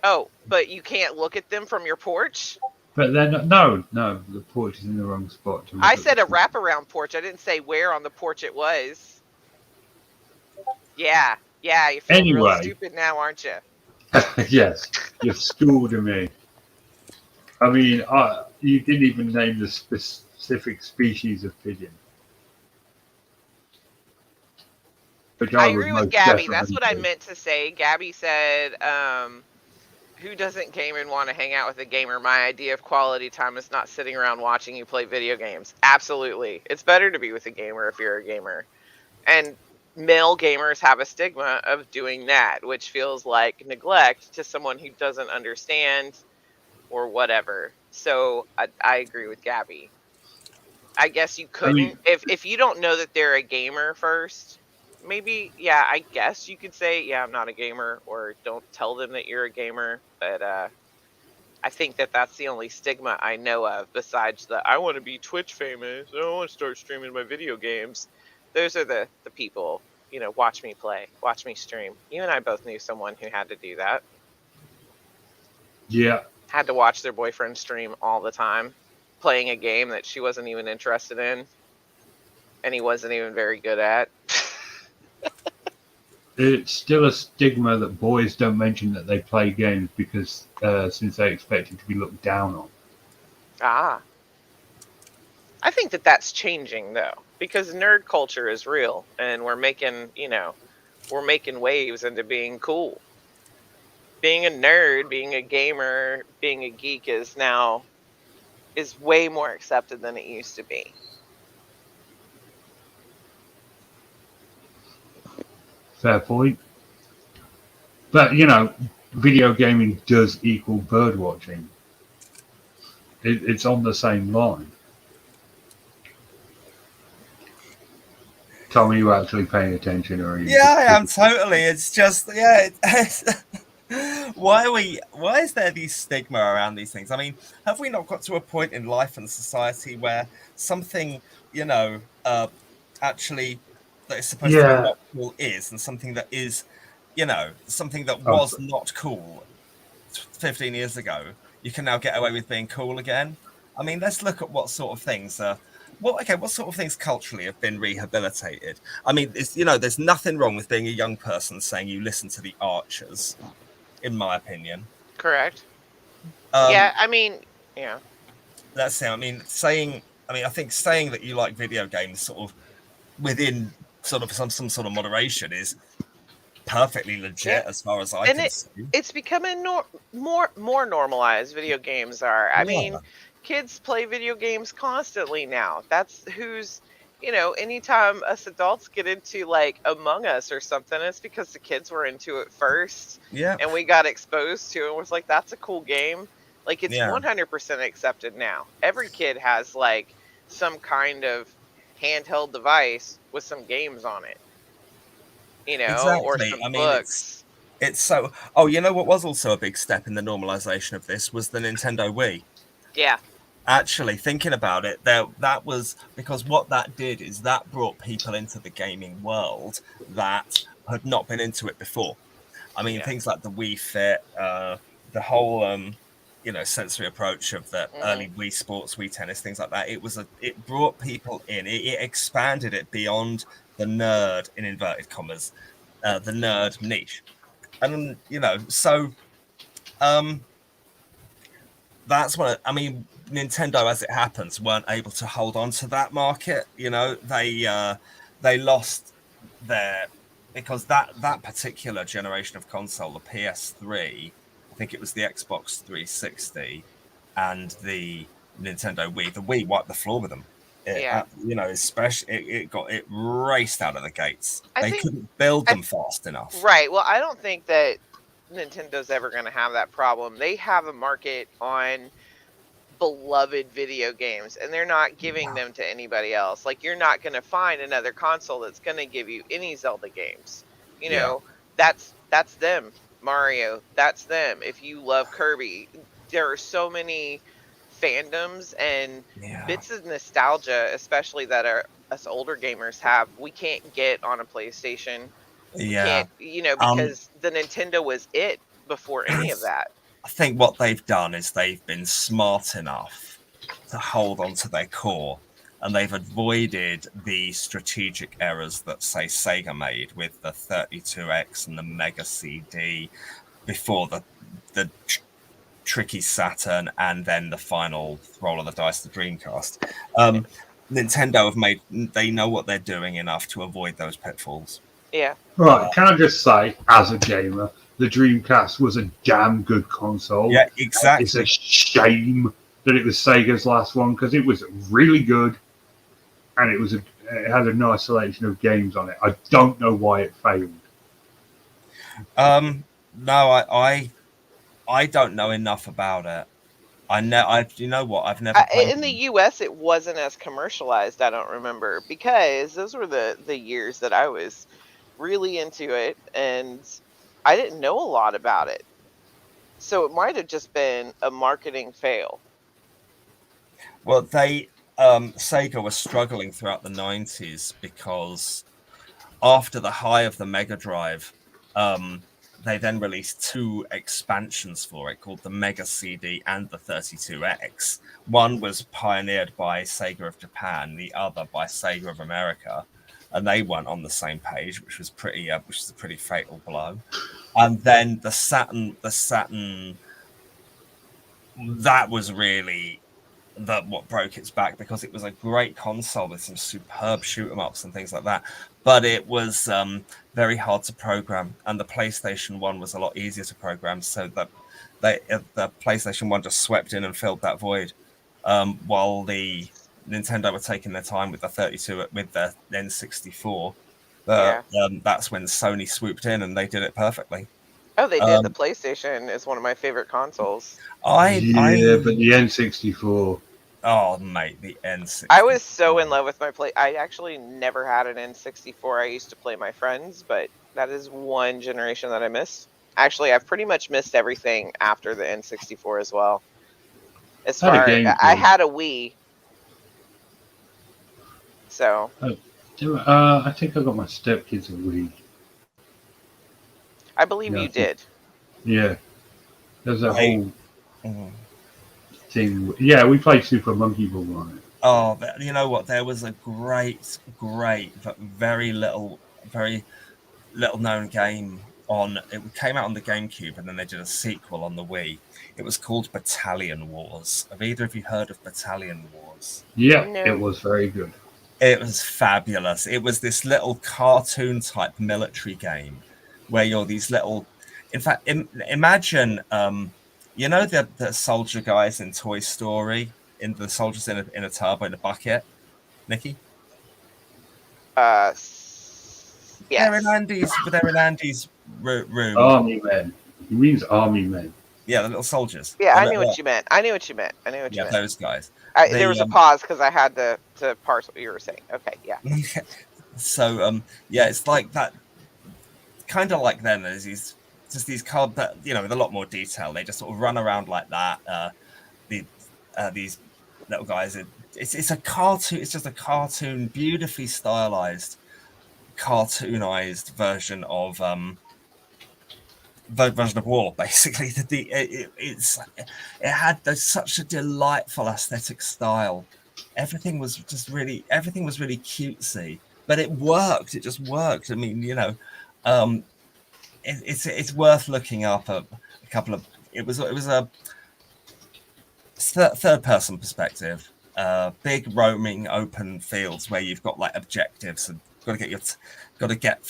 Oh, but you can't look at them from your porch? But then, no, the porch is in the wrong spot to look I at said a the pigeon. wraparound porch. I didn't say where on the porch it was. Yeah, you're feeling real Anyway, stupid now, aren't you? yes, you've schooled me. I mean, you didn't even name the specific species of pigeon, which I I would agree with most Gabby. That's definitely what I do. meant to say. Gabby said, who doesn't game and want to hang out with a gamer? My idea of quality time is not sitting around watching you play video games. Absolutely. It's better to be with a gamer if you're a gamer. And male gamers have a stigma of doing that, which feels like neglect to someone who doesn't understand or whatever. So I agree with Gabby. I guess you I mean, couldn't if you don't know that they're a gamer first. Maybe, yeah, I guess you could say, yeah, I'm not a gamer, or don't tell them that you're a gamer. But I think that that's the only stigma I know of, besides the I want to be Twitch famous. I want to start streaming my video games. Those are the people, watch me play, watch me stream. You and I both knew someone who had to do that. yeah, Had to watch their boyfriend stream all the time, playing a game that she wasn't even interested in, and he wasn't even very good at. it's still a stigma that boys don't mention that they play games because since they expect it to be looked down on. Ah. I think that that's changing though, because nerd culture is real, and we're making waves into being cool. Being a nerd, being a gamer, being a geek is way more accepted than it used to be. Fair point. But video gaming does equal bird watching. It's on the same line. Tommy, you actually paying attention, or are you? Yeah, I am totally. It's just why is there these stigma around these things? I mean, have we not got to a point in life and society where something, actually that is supposed to be Yeah. not cool is, and something that is, something that Oh, was not cool 15 years ago, you can now get away with being cool again? I mean, let's look at what sort of things what sort of things culturally have been rehabilitated? I mean, there's nothing wrong with being a young person saying you listen to the Archers, in my opinion. Correct? Um, Yeah, I mean, yeah. let's say, I think saying that you like video games sort of within sort of some sort of moderation is perfectly legit Yeah. as far as I And can see. it's becoming more normalized. Video games are. I mean, Yeah, kids play video games constantly now. That's who's anytime us adults get into like Among Us or something, it's because the kids were into it first, yeah, and we got exposed to it and was like, that's a cool game. Like, it's yeah. 100% accepted now. Every kid has like some kind of handheld device with some games on it, or Exactly. some I mean, books. it's so. Oh, you know what was also a big step in the normalization of this was the Nintendo Wii. Yeah. Actually, thinking about it, that was because what that did is that brought people into the gaming world that had not been into it before. I mean, Yeah. things like the Wii Fit, the whole sensory approach of the early Wii Sports, Wii Tennis, things like that. It brought people in. It expanded it beyond the nerd, in inverted commas, the nerd niche, and so that's what I mean. Nintendo, as it happens, weren't able to hold on to that market. They lost their because that particular generation of console, the PS3, I think it was the Xbox 360 and the Nintendo Wii. The Wii wiped the floor with them. Yeah. Especially it raced out of the gates. I They think couldn't build I them fast enough. Right. Well, I don't think that Nintendo's ever going to have that problem. They have a market on beloved video games, and they're not giving them to anybody else. Like, you're not going to find another console that's going to give you any Zelda games. You Yeah. know, that's them. Mario, that's them. If you love Kirby, there are so many fandoms and Yeah. bits of nostalgia, especially that us older gamers have. We can't get on a PlayStation. We Yeah. can't, because the Nintendo was it before any of I that. think what they've done is they've been smart enough to hold on to their core, and they've avoided the strategic errors that, say, Sega made with the 32X and the Mega CD before the tricky Saturn and then the final roll of the dice, the Dreamcast. Nintendo they know what they're doing enough to avoid those pitfalls. Yeah. Right, can I just say, as a gamer, the Dreamcast was a damn good console. Yeah, exactly. It's a shame that it was Sega's last one because it was really good, and it had a nice selection of games on it. I don't know why it failed. No, I don't know enough about it. You know what? I've never played in the US. It wasn't as commercialized. I don't remember, because those were the years that I was really into it, and I didn't know a lot about it. So it might have just been a marketing fail. Well, Sega was struggling throughout the 90s because after the high of the Mega Drive, they then released two expansions for it called the Mega CD and the 32X. One was pioneered by Sega of Japan, the other by Sega of America, and they weren't on the same page, which was a pretty fatal blow. And then the Saturn, that was really what broke its back, because it was a great console with some superb shoot 'em ups and things like that, but it was very hard to program, and the PlayStation 1 was a lot easier to program, so that the PlayStation 1 just swept in and filled that void, while the Nintendo were taking their time with the 32 with the N64. That's when Sony swooped in and they did it perfectly. Oh, they did. The PlayStation is one of my favorite consoles. But the N64. Oh, mate, the N64. I was so in love with my I actually never had an N64. I used to play my friends, but that is one generation that I missed. Actually, I've pretty much missed everything after the N64 as well. As far I had a Wii. So. I think I got my stepkids a Wii. I believe you did. Yeah. There's a whole thing. Yeah, we played Super Monkey Ball on it. Oh, you know what? There was a great, but very little known game on. It came out on the GameCube, and then they did a sequel on the Wii. It was called Battalion Wars. Have either of you heard of Battalion Wars? Yeah, no. It was very good. It was fabulous. It was this little cartoon type military game where you're these little. In fact, imagine, you know, the soldier guys in Toy Story, in the soldiers in a tub in a bucket, Nikki. Yes. They're in Andy's room. Army men. He means army men. Yeah, the little soldiers. Yeah, I knew what you meant. I knew what you meant. Yeah, those guys. There was a pause because I had to parse what you were saying. Okay, yeah. So, yeah, it's like that. Kind of like them. There's these cards that, you know, with a lot more detail. They just sort of run around like that. These little guys. It's a cartoon. It's just a cartoon, beautifully stylized, cartoonized version of war, basically. It had such a delightful aesthetic style. Everything was really cutesy, but it worked. It just worked. I mean, you know, it's worth looking up a couple of. It was a third person perspective, big roaming open fields where you've got like objectives and got to get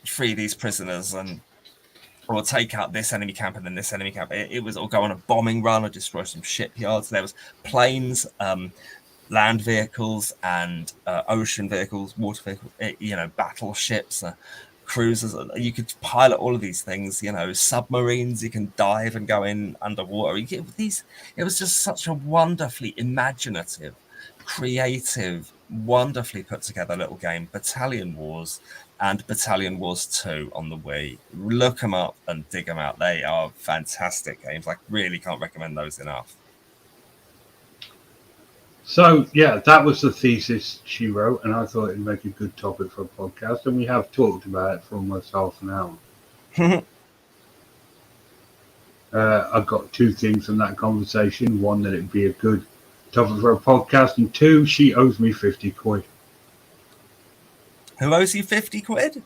free these prisoners or take out this enemy camp and then this enemy camp. It was all go on a bombing run or destroy some shipyards. There was planes, land vehicles, and ocean vehicles, water vehicles. You know, battleships, cruisers. You could pilot all of these things. You know, submarines. You can dive and go in underwater. It was just such a wonderfully imaginative, creative, wonderfully put together little game, Battalion Wars. and Battalion Wars 2 on the Wii. Look them up and dig them out. They are fantastic games. I really can't recommend those enough. So, yeah, that was the thesis she wrote, and I thought it'd make a good topic for a podcast, and we have talked about it for almost half an hour. I got two things from that conversation. One, that it'd be a good topic for a podcast, and two, she owes me 50 quid. Who owes you 50 quid?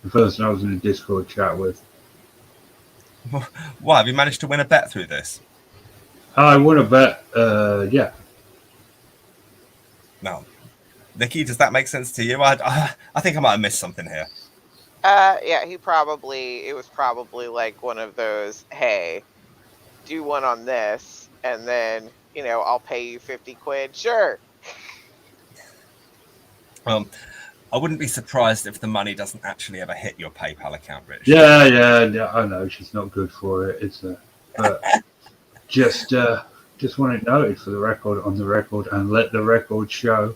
The person I was in a Discord chat with. Why, have you managed to win a bet through this? I won a bet, yeah. No. Nikki, does that make sense to you? I think I might have missed something here. Yeah, it was probably like one of those, hey, do one on this, and then, I'll pay you 50 quid. Sure. I wouldn't be surprised if the money doesn't actually ever hit your PayPal account, Rich. Yeah, I know, she's not good for it. But just want it noted for the record, on the record, and let the record show.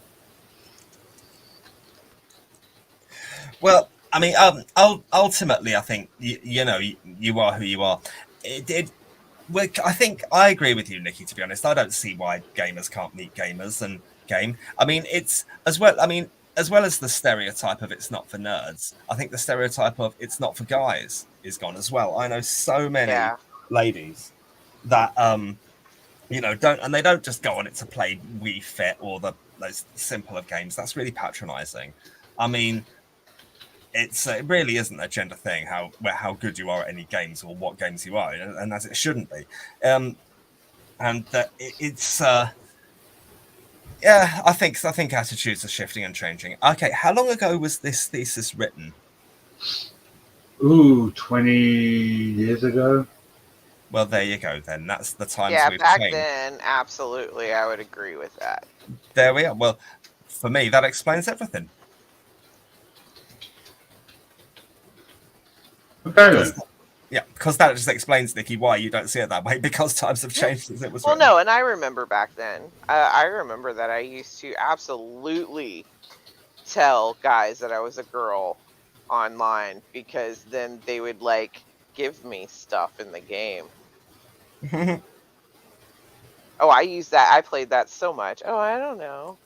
Well, I mean, ultimately, I think you are who you are. I think I agree with you, Nikki. To be honest, I don't see why gamers can't meet gamers and game. I mean, it's as well. I mean, as well as the stereotype of it's not for nerds, I think the stereotype of it's not for guys is gone as well. I know so many ladies that they don't just go on it to play Wii Fit or those simpler games. That's really patronizing. I mean, it really isn't a gender thing how good you are at any games or what games you are, and as it shouldn't be. Yeah, I think attitudes are shifting and changing. Okay, how long ago was this thesis written? 20 years ago. Well, there you go then. That's the time. Yeah, back then, absolutely, I would agree with that. There we are. Well, for me, that explains everything. Okay. Yeah, because that just explains, Nikki, why you don't see it that way, because times have changed since it was written. No, and I remember back then. I remember that I used to absolutely tell guys that I was a girl online, because then they would, give me stuff in the game. Oh, I used that. I played that so much. Oh, I don't know.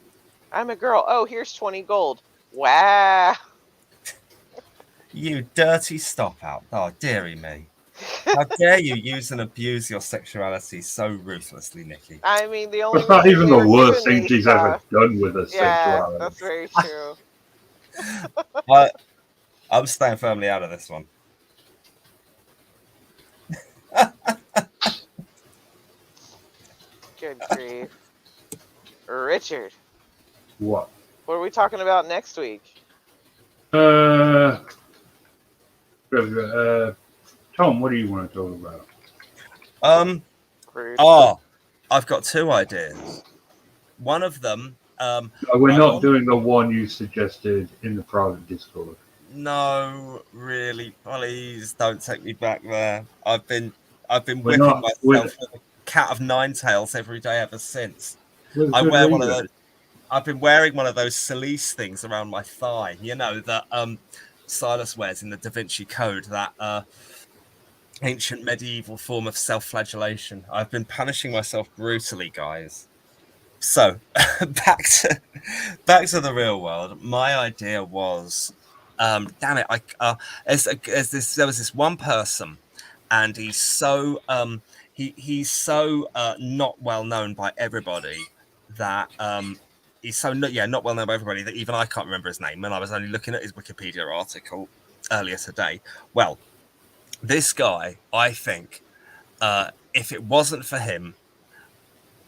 I'm a girl. Oh, here's 20 gold. Wow. You dirty stop out. Oh, dearie me. How dare you use and abuse your sexuality so ruthlessly, Nikki? I mean, the only That's not even the worst thing she's ever done with her sexuality. Yeah, that's very true. I'm staying firmly out of this one. Good grief. Richard. What? What are we talking about next week? Tom, what do you want to talk about? I've got two ideas. One of them. We're not doing the one you suggested in the private Discord. No, really, please don't take me back there. I've been whipping myself with a cat of nine tails every day ever since. I've been wearing one of those Celeste things around my thigh. You know that Silas wears in the Da Vinci Code, that ancient medieval form of self-flagellation. I've been punishing myself brutally, guys. So back to the real world. My idea was, damn it! There was this one person, and he's so not well known by everybody that he's so not well known by everybody that even I can't remember his name. And I was only looking at his Wikipedia article earlier today. Well, this guy, I think, if it wasn't for him,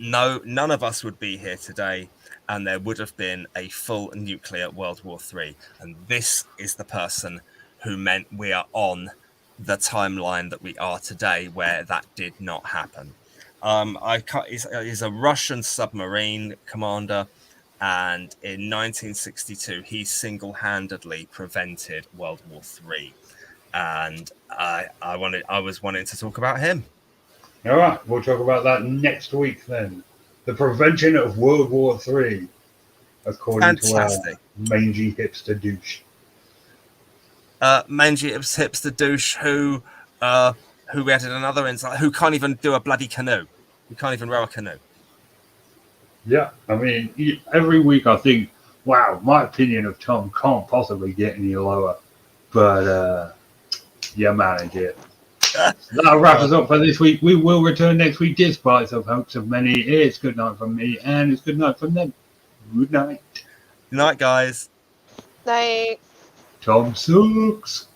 none of us would be here today, and there would have been a full nuclear World War III. And this is the person who meant we are on the timeline that we are today, where that did not happen. He's a Russian submarine commander, and in 1962, he single-handedly prevented World War III. And I was wanting to talk about him. All right, we'll talk about that next week then. The prevention of World War III, according to our mangy hipster douche. Mangy hipster douche who we added another insight, who can't even do a bloody canoe. He can't even row a canoe. Yeah, I mean, every week I think, wow, my opinion of Tom can't possibly get any lower. But you manage it. So that'll wrap us up for this week. We will return next week, despite of hopes of many. It's good night from me, and it's good night from them. Good night. Good night, guys. Night. Tom sucks.